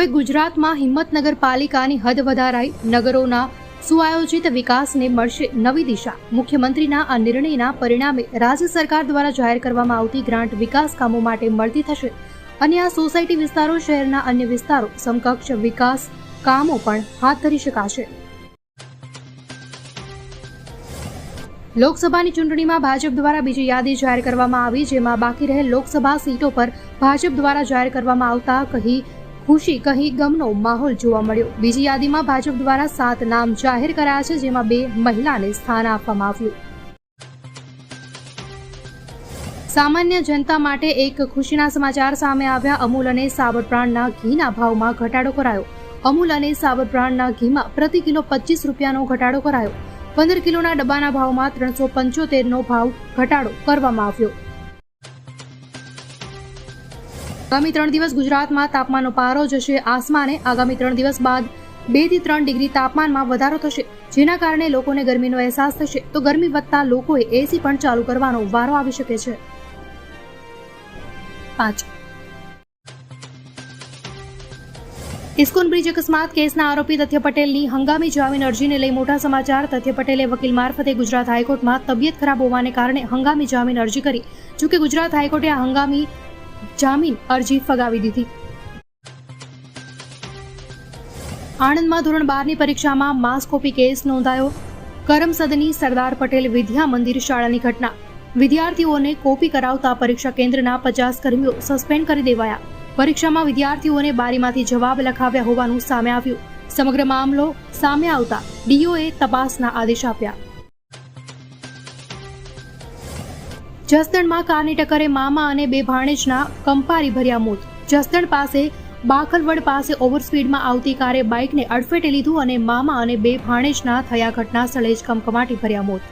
હવે ગુજરાતમાં હિંમતનગર પાલિકાની હદ વધારાઈ, નગરોના સુઆયોજિત વિકાસને મળશે નવી દિશા। મુખ્યમંત્રીના આ નિર્ણયના પરિણામે રાજ્ય સરકાર દ્વારા જાહેર કરવામાં આવતી ગ્રાન્ટ વિકાસ કામો માટે મળતી થશે અને આ સોસાયટી વિસ્તારો શહેરના અન્ય વિસ્તારો સમકક્ષ વિકાસ કામો પણ હાથ ધરી શકાશે। લોકસભાની ચૂંટણીમાં ભાજપ દ્વારા બીજી યાદી જાહેર કરવામાં આવી, જેમાં બાકી રહેલ લોકસભા સીટો પર ભાજપ દ્વારા જાહેર કરવામાં આવતા કહી ખુશી કહી ગમનો માહોલ જોવા મળ્યો। બીજી યાદીમાં ભાજપ દ્વારા 7 નામ જાહેર કરાયા છે, જેમાં 2 મહિલાને સ્થાન આપવામાં આવ્યું। સામાન્ય જનતા માટે એક ખુશીના સમાચાર સામે આવ્યા। અમૂલ અને સાબર બ્રાન્ડના ઘીના ભાવમાં ઘટાડો કરાયો। અમૂલ અને સાબર બ્રાન્ડના ઘીમાં પ્રતિ કિલો 25 રૂપિયાનો ઘટાડો કરાયો। 15 કિલોના ડબ્બાના ભાવમાં 375નો ભાવ ઘટાડો કરવામાં આવ્યો। આગામી 3 દિવસ ગુજરાતમાં તાપમાનનો પારો જશે આસમાને। આગામી 3 દિવસ બાદ 2 થી 3 ડિગ્રી તાપમાનમાં વધારો થશે, જેના કારણે લોકોને ગરમીનો અહેસાસ થશે। તો ગરમી વધતા લોકોએ એસી પણ ચાલુ કરવાનો વારો આવી શકે છે। 5 ઇસ્કોન બ્રિજ અકસ્માત કેસના આરોપી તથ્ય પટેલની હંગામી જામીન અરજીને લઈ મોટા સમાચાર। તથ્ય પટેલે વકીલ મારફતે ગુજરાત હાઈકોર્ટમાં તબિયત ખરાબ હોવાને કારણે હંગામી જામીન અરજી કરી। જોકે ગુજરાત હાઈકોર્ટે આ હંગામી જામીન અરજી ફગાવી દીધી। આણંદમાં ધોરણ 12ની પરીક્ષામાં માસ કોપી કેસ નોંધાયો। કરમસદની સરદાર પટેલ વિદ્યા મંદિર શાળાની ઘટના। વિદ્યાર્થીઓને કોપી કરાવતા પરીક્ષા કેન્દ્રના 50 કર્મીઓ સસ્પેન્ડ કરી દેવાયા। પરીક્ષામાં વિદ્યાર્થીઓને બારીમાંથી જવાબ લખાવ્યા હોવાનું સામે આવ્યું। સમગ્ર મામલો સામે આવતા ડીઓએ તપાસના આદેશ આપ્યા। જસદણમાં કારની ટક્કરે મામા અને 2 ભાણેજના કંપારી ભર્યા મોત। જસદણ પાસે બાખલવડ પાસે ઓવરસ્પીડમાં આવતી કારે બાઇકને અડફેટે લીધું અને મામા અને 2 ભાણેજના થયા ઘટના સ્થળે જ કમકમાટી ભર્યા મોત।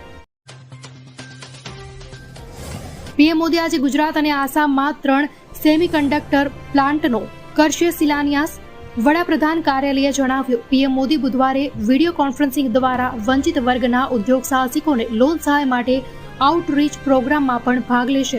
પીએમ મોદી આજે ગુજરાત અને આસામમાં 3 સેમિકન્ડક્ટર પ્લાન્ટનો કરશે શિલાન્યાસ। વડાપ્રધાન કાર્યાલયે જણાવ્યું। પીએમ મોદી બુધવારે વિડીયો કોન્ફરન્સિંગ દ્વારા વંચિત વર્ગના ઉદ્યોગ સાહસિકોને લોન સહાય માટે આઉટરીચ પ્રોગ્રામમાં પણ ભાગ લેશે।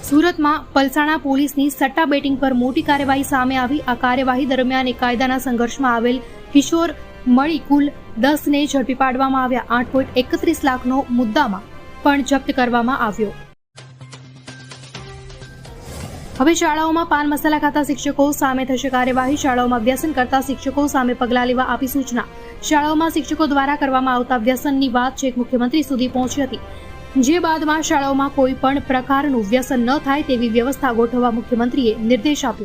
સુરતમાં પલસાણા પોલીસની સટ્ટા બેટિંગ પર મોટી કાર્યવાહી સામે આવી। આ કાર્યવાહી દરમિયાન એક કાયદાના સંઘર્ષમાં આવેલ કિશોર મળી કુલ 10ને ઝડપી પાડવામાં આવ્યા। 8.31 લાખનો મુદ્દામાં પણ જપ્ત કરવામાં આવ્યો। હવે શાળાઓમાં પાન મસાલા ખાતા શિક્ષકો સામે થશે કાર્યવાહી। શાળાઓમાં વ્યસન કરતા શિક્ષકો સામે પગલાં લેવા આપી સૂચના। શાળાઓમાં શિક્ષકો દ્વારા કરવામાં આવતા વ્યસનની વાત છેક મુખ્યમંત્રી સુધી પહોંચી હતી, જે બાદમાં શાળાઓમાં કોઈ પણ પ્રકારનું વ્યસન ન થાય તેવી વ્યવસ્થા ગોઠવવા મુખ્યમંત્રીએ નિર્દેશ આપ્યો।